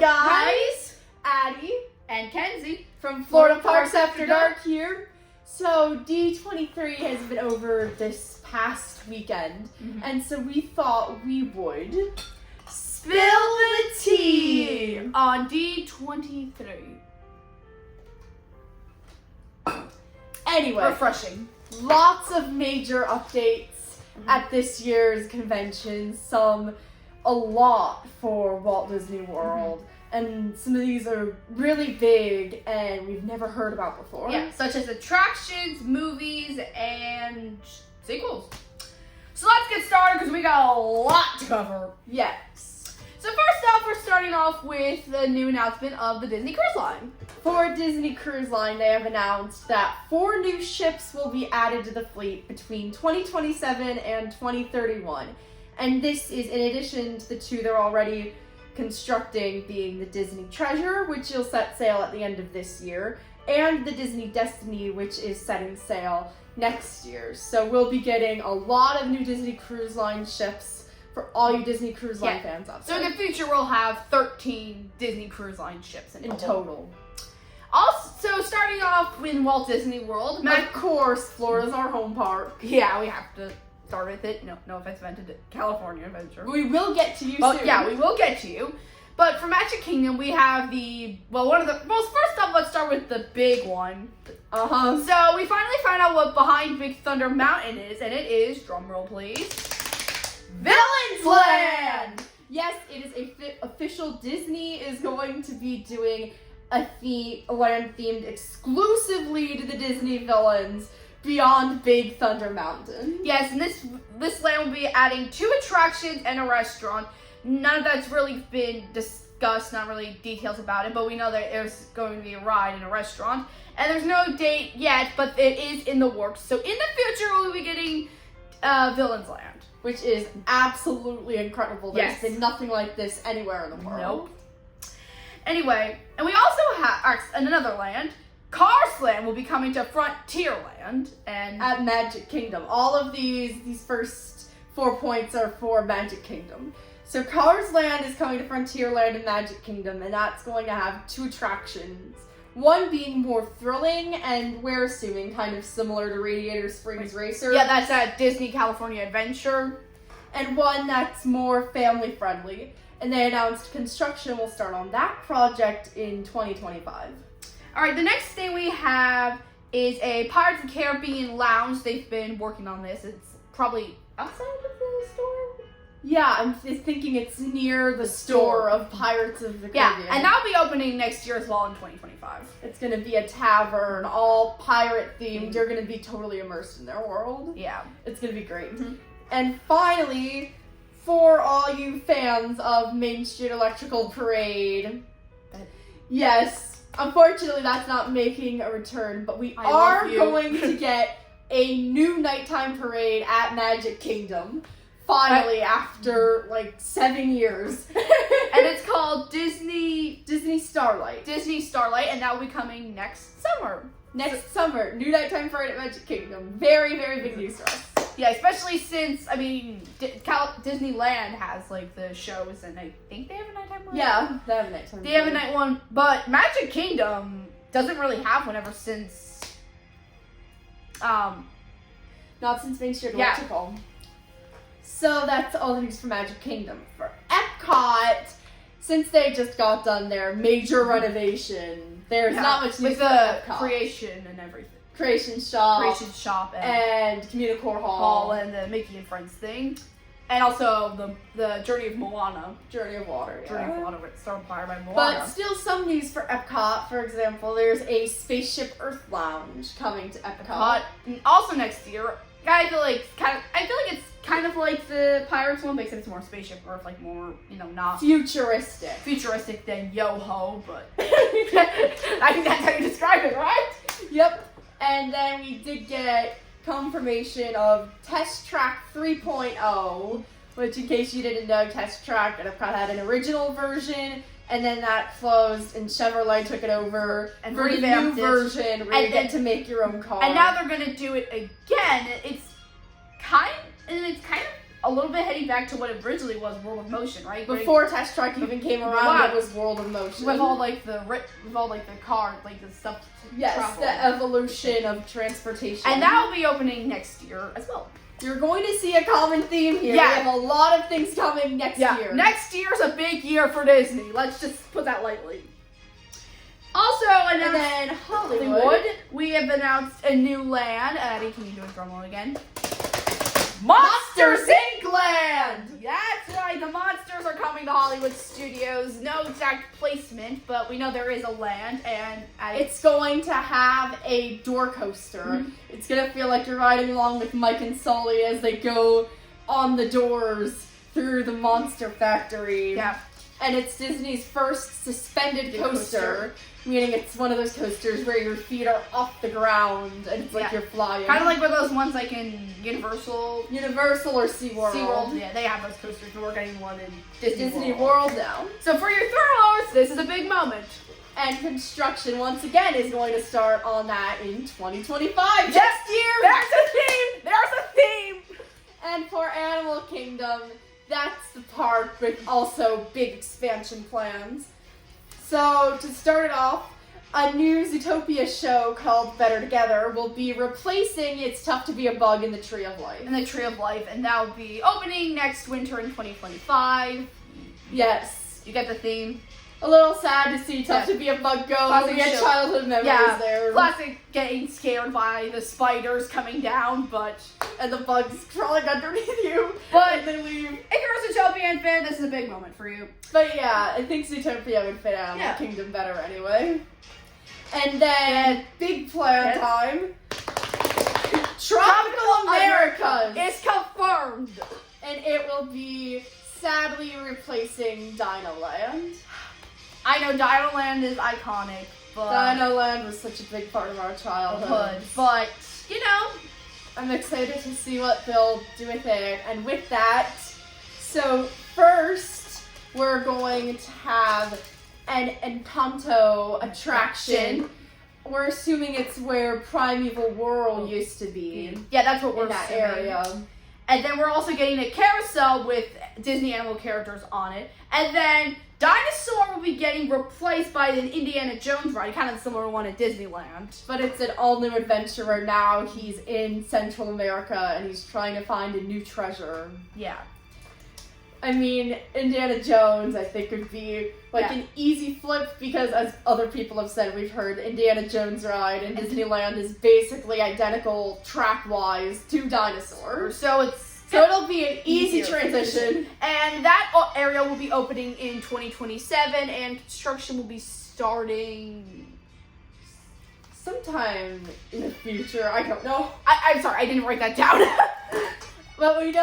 guys? Addie and Kenzie from Florida Parks After Dark here. So D23 has been over this past weekend, and so we thought we would spill the tea on D23. Anyway, refreshing. Lots of major updates at this year's convention. A lot for Walt Disney World. And some of these are really big and we've never heard about before. Yeah, such as attractions, movies, and sequels. So let's get started because we got a lot to cover. Yes. So first off, we're starting off with the new announcement of the Disney Cruise Line. For Disney Cruise Line, they have announced that 4 new ships will be added to the fleet between 2027 and 2031. And this is in addition to the 2 they're already constructing, being the Disney Treasure, which will set sail at the end of this year, and the Disney Destiny, which is setting sail next year. So we'll be getting a lot of new Disney Cruise Line ships for all you Disney Cruise Line fans out there. So in the future, we'll have 13 Disney Cruise Line ships in total. Also, starting off in Walt Disney World. Of course, Florida's our home park. Yeah, we have to start with it. No offense meant to California Adventure. We will get to you soon. Yeah, we will get to you. But for Magic Kingdom, we have first off, let's start with the big one. So we finally found out what behind Big Thunder Mountain is, and it is, drumroll please, Villains Land! Yes, it is official. Disney is going to be doing a land themed exclusively to the Disney villains beyond Big Thunder Mountain. Yes, and this land will be adding 2 attractions and a restaurant. None of that's really been discussed, not really details about it, but we know that there's going to be a ride and a restaurant. And there's no date yet, but it is in the works. So in the future, we'll be getting Villains Land. Which is absolutely incredible. There's been nothing like this anywhere in the world. Nope. Anyway, and we also have another land. Cars Land will be coming to Frontierland and at Magic Kingdom. All of these first 4 points are for Magic Kingdom. So Cars Land is coming to Frontierland and Magic Kingdom, and that's going to have 2 attractions. One being more thrilling, and we're assuming kind of similar to Radiator Springs Racer. Yeah, that's at Disney California Adventure. And one that's more family friendly. And they announced construction will start on that project in 2025. All right, the next thing we have is a Pirates of the Caribbean lounge. They've been working on this. It's probably outside of the store. Yeah, I'm thinking it's near the store of Pirates of the Caribbean. Yeah, and that'll be opening next year as well in 2025. It's going to be a tavern, all pirate themed. You're going to be totally immersed in their world. Yeah. It's going to be great. And finally, for all you fans of Main Street Electrical Parade, yes, unfortunately that's not making a return, but we are going to get a new nighttime parade at Magic Kingdom. Finally, after 7 years. And it's called Disney Starlight. Disney Starlight, and that will be coming next summer. Summer, new nighttime parade at Magic Kingdom. Very, very big news for us. Yeah, especially since, Disneyland has, the shows, and I think they have a nighttime parade. Yeah, they have a nighttime parade. They have a night one, but Magic Kingdom doesn't really have one ever since, not since Main Street Electrical. So that's all the news for Magic Kingdom. For Epcot, since they just got done their major renovation, there's not much news for Epcot. Creation and everything. Creation Shop and Communicore Hall and the Mickey and Friends thing. And also the Journey of Moana. Journey of Water, Journey of Water, started by Moana. But still some news for Epcot. For example, there's a Spaceship Earth Lounge coming to Epcot. And also next year, I feel like it's kind of like the Pirates one, except it's more Spaceship Earth, more, not futuristic than Yo-Ho, but I think that's how you describe it, right? Yep. And then we did get confirmation of Test Track 3.0, which, in case you didn't know, Test Track at Epcot had an original version, and then that closed, and Chevrolet took it over and for the new version where you get to make your own car. And now they're going to do it again. It's kind of a little bit heading back to what it originally was, World of Motion, right? Before Test Track even came around, it was World of Motion. With all the cars, like the stuff. Yes, travel. the evolution of transportation. And that will be opening next year as well. You're going to see a common theme here. Yeah. We have a lot of things coming next year. Next year's a big year for Disney. Let's just put that lightly. Also, And then Hollywood. We have announced a new land. Addie, can you do a drum roll again? Monsters Inc. Land! That's right, the monsters are coming to Hollywood Studios. No exact placement, but we know there is a land, and it's going to have a door coaster. Mm-hmm. It's going to feel like you're riding along with Mike and Sully as they go on the doors through the Monster Factory. Yeah. And it's Disney's first suspended coaster, meaning it's one of those coasters where your feet are off the ground and it's like you're flying. Kind of like one of those ones like in Universal or SeaWorld. SeaWorld, yeah, they have those coasters, but we're getting one in Disney World now. So for your thrillers, this is a big moment. And construction, once again, is going to start on that in 2025. Next year! There's a theme! There's a theme! And for Animal Kingdom, that's the park with also big expansion plans. So, to start it off, a new Zootopia show called Better Together will be replacing It's Tough to Be a Bug in the Tree of Life. In the Tree of Life, and that will be opening next winter in 2025 Yes. You get the theme. A little sad to see Tough to Be a Bug go. Classic We get show. childhood memories there. Classic getting scared by the spiders coming down, and the bugs crawling underneath you. But and they leave. If you're a Zootopia fan, this is a big moment for you. But yeah, I think Zootopia would fit Animal Kingdom better anyway. And then, big plan time. Tropical Americas is confirmed. And it will be sadly replacing Dinoland. I know Dinoland is iconic, but Dinoland was such a big part of our childhood. But, you know, I'm excited to see what they'll do with it. And with that, so first, we're going to have an Encanto attraction. We're assuming it's where Primeval Whirl used to be. Yeah, that's what we're in that assuming. area. And then we're also getting a carousel with Disney animal characters on it. And then Dinosaur will be getting replaced by an Indiana Jones ride, kind of similar one at Disneyland. But it's an all-new adventure where now he's in Central America and he's trying to find a new treasure. Yeah. I mean, Indiana Jones, I think, would be an easy flip because, as other people have said, we've heard Indiana Jones ride in Disneyland is basically identical track-wise to Dinosaur. So it'll be an easy transition. And that area will be opening in 2027, and construction will be starting sometime in the future. I don't know. I'm sorry, I didn't write that down. But we do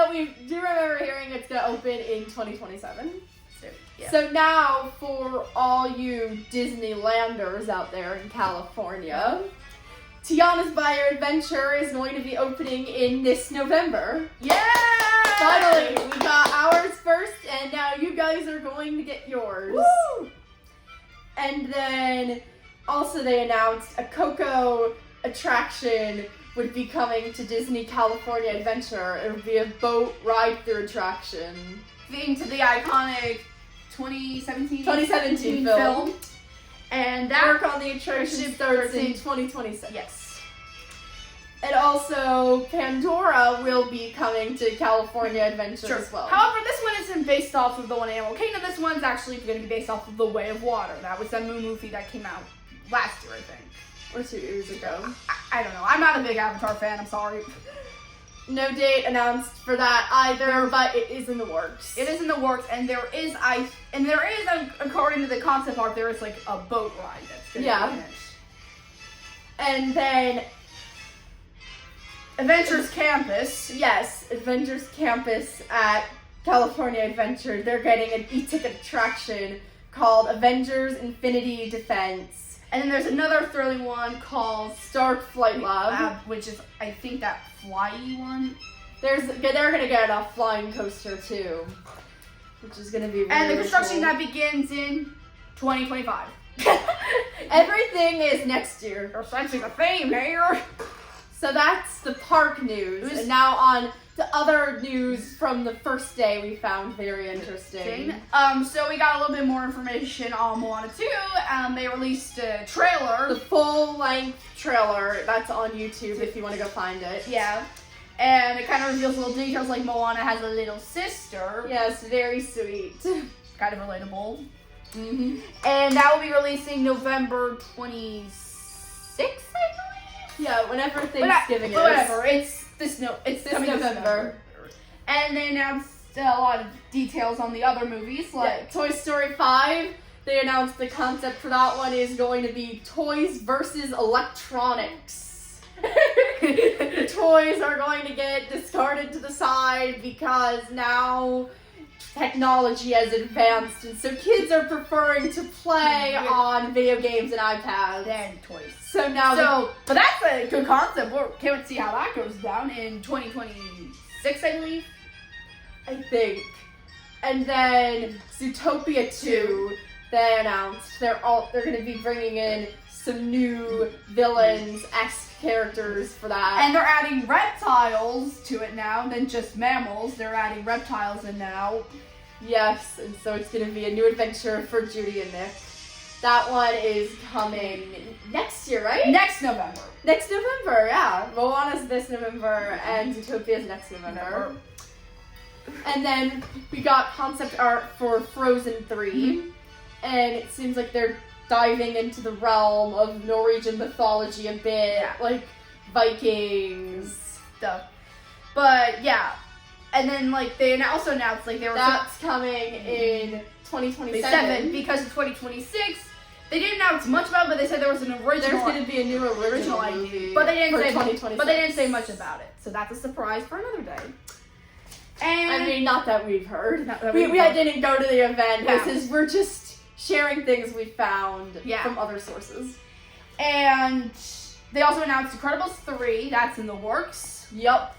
remember hearing it's going to open in 2027. Yeah. So now, for all you Disneylanders out there in California, Tiana's Buyer Adventure is going to be opening in this November. Yeah! Finally, we got ours first, and now you guys are going to get yours. Woo! And then, also they announced a Coco attraction would be coming to Disney California Adventure. It would be a boat ride-through attraction. Themed to the iconic 2017 film. And that work on the attraction starts in 2026. Yes. And also, Pandora will be coming to California Adventure as well. However, this one isn't based off of the one Animal Kingdom. This one's actually going to be based off of The Way of Water. That was the movie that came out last year, I think. Or 2 years ago. I don't know. I'm not a big Avatar fan. I'm sorry. No date announced for that either, but it is in the works. It is in the works, and there is, according to the concept art, there is like a boat ride that's going to be finished. And then Adventures Campus. Yes, Adventures Campus at California Adventure. They're getting an e-ticket attraction called Avengers Infinity Defense. And then there's another thrilling one called Stark Flight Lab, which is, I think, that flyy one. They're going to get a flying coaster too, which is going to be really And the construction cool. that begins in 2025. Everything is next year. They're sensing a theme here. So that's the park news. And now on the other news from the first day we found very interesting. So we got a little bit more information on Moana 2. They released a trailer. The full-length trailer, that's on YouTube if you want to go find it. Yeah. And it kind of reveals little details like Moana has a little sister. Yes, very sweet. Kind of relatable. Mm-hmm. And that will be releasing November 26th, I believe? Yeah, whenever Thanksgiving is. Whatever, it's this coming November. And they announced a lot of details on the other movies, like Toy Story 5. They announced the concept for that one is going to be toys versus electronics. The toys are going to get discarded to the side because now technology has advanced, and so kids are preferring to play on video games and iPads. and toys. So now, But that's a good concept. We can't see how that goes down in 2026, I believe. I think. And then Zootopia 2, they announced they're going to be bringing in some new villains-esque characters for that. And they're adding reptiles to it now than just mammals. They're adding reptiles in now. Yes, and so it's going to be a new adventure for Judy and Nick. That one is coming next year, right? Next November. Next November, yeah. Moana's this November, and Zootopia's next November. And then we got concept art for Frozen 3, and it seems like they're diving into the realm of Norwegian mythology a bit, like Vikings stuff. But yeah, and then like they also announced like they were that's coming in 2027 because in 2026 they didn't announce much about it, but they said there was an original. There's going to be a new original idea, movie, but they didn't say much. But they didn't say much about it, so that's a surprise for another day. And I mean, not that we've heard. We didn't go to the event. Yeah. We're just sharing things we found Yeah. from other sources. And they also announced Incredibles 3. That's in the works. Yup.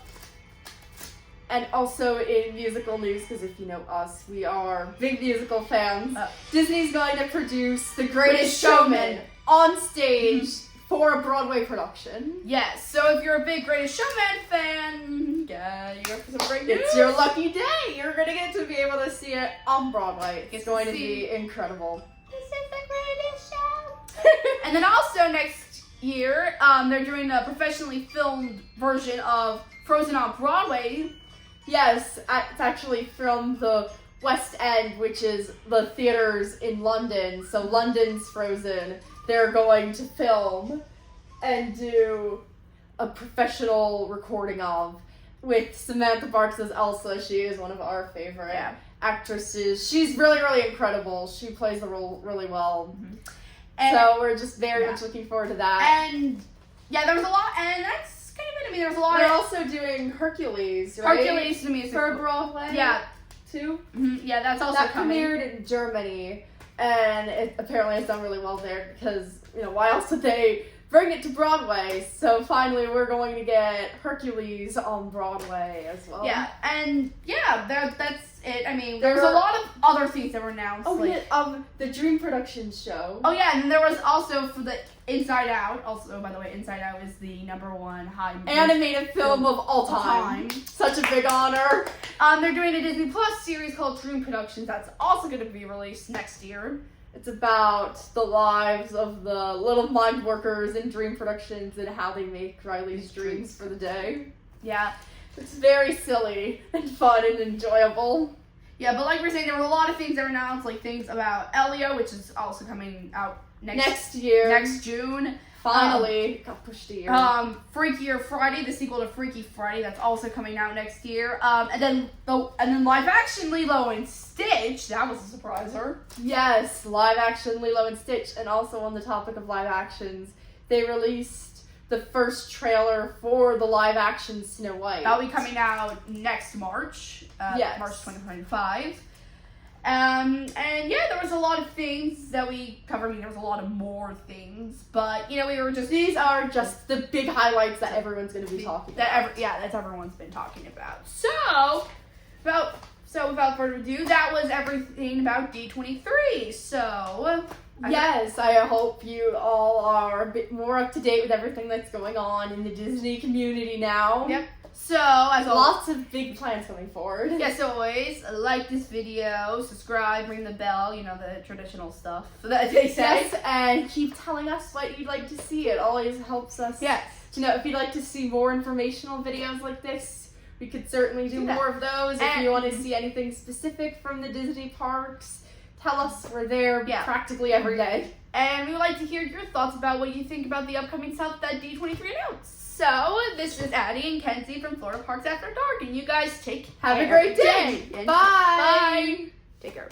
And also in musical news, because if you know us, we are big musical fans. Disney's going to produce The Greatest Showman on stage for a Broadway production. Yes, so if you're a big Greatest Showman fan, you have some great news. It's your lucky day. You're going to get to be able to see it on Broadway. It's going to be incredible. This is the greatest show. And then also next year, they're doing a professionally filmed version of Frozen on Broadway. Yes, it's actually from the West End, which is the theaters in London. So London's Frozen. They're going to film and do a professional recording of with Samantha Barks as Elsa. She is one of our favorite actresses. She's really, really incredible. She plays the role really well. And so we're just very much looking forward to that. And yeah, there was a lot, and that's kind of it. I mean, there was a lot. They're also doing Hercules, right? Hercules the musical for Broadway. Yeah, too. Yeah, that's also that coming. Premiered in Germany, and it apparently has done really well there because why else would they bring it to Broadway? So finally, we're going to get Hercules on Broadway as well. Yeah, and that's it. I mean, there was a lot of other things that were announced. The Dream Productions show. Oh yeah, and there was also for the Inside Out. Also, by the way, Inside Out is the #1 high animated film of all time. Such a big honor. They're doing a Disney Plus series called Dream Productions. That's also going to be released next year. It's about the lives of the little mind workers in Dream Productions and how they make Riley's dreams for the day. Yeah. It's very silly and fun and enjoyable. Yeah, but like we were saying, there were a lot of things that were announced, like things about Elio, which is also coming out next year. Next June. Finally. Got pushed a year. Freakier Friday, the sequel to Freaky Friday, that's also coming out next year. And then live action Lilo and Stitch, that was a surpriser. Yes, live action Lilo and Stitch. And also on the topic of live actions, they released the first trailer for the live action Snow White. That'll be coming out next March. March 2025. And yeah, there was a lot of things that we covered. I mean, there was a lot of more things, but we were just these are just the big highlights that everyone's going to be talking about. That's everyone's been talking about. So without further ado, that was everything about D23. So yes, I hope you all are a bit more up to date with everything that's going on in the Disney community now. Yep. So, as always, lots of big plans coming forward. yes, always, like this video, subscribe, ring the bell, you know, the traditional stuff that they say. Yes, and keep telling us what you'd like to see. It always helps us Yes. to know if you'd like to see more informational videos like this. We could certainly do that. more of those. If And- you want to see anything specific from the Disney parks, tell us. We're there Yeah. practically every day. And we would like to hear your thoughts about what you think about the upcoming stuff that D23 announced. So, this is Addie and Kenzie from Florida Parks After Dark, and you guys take Have a care. great day. And Bye. Bye. Take care.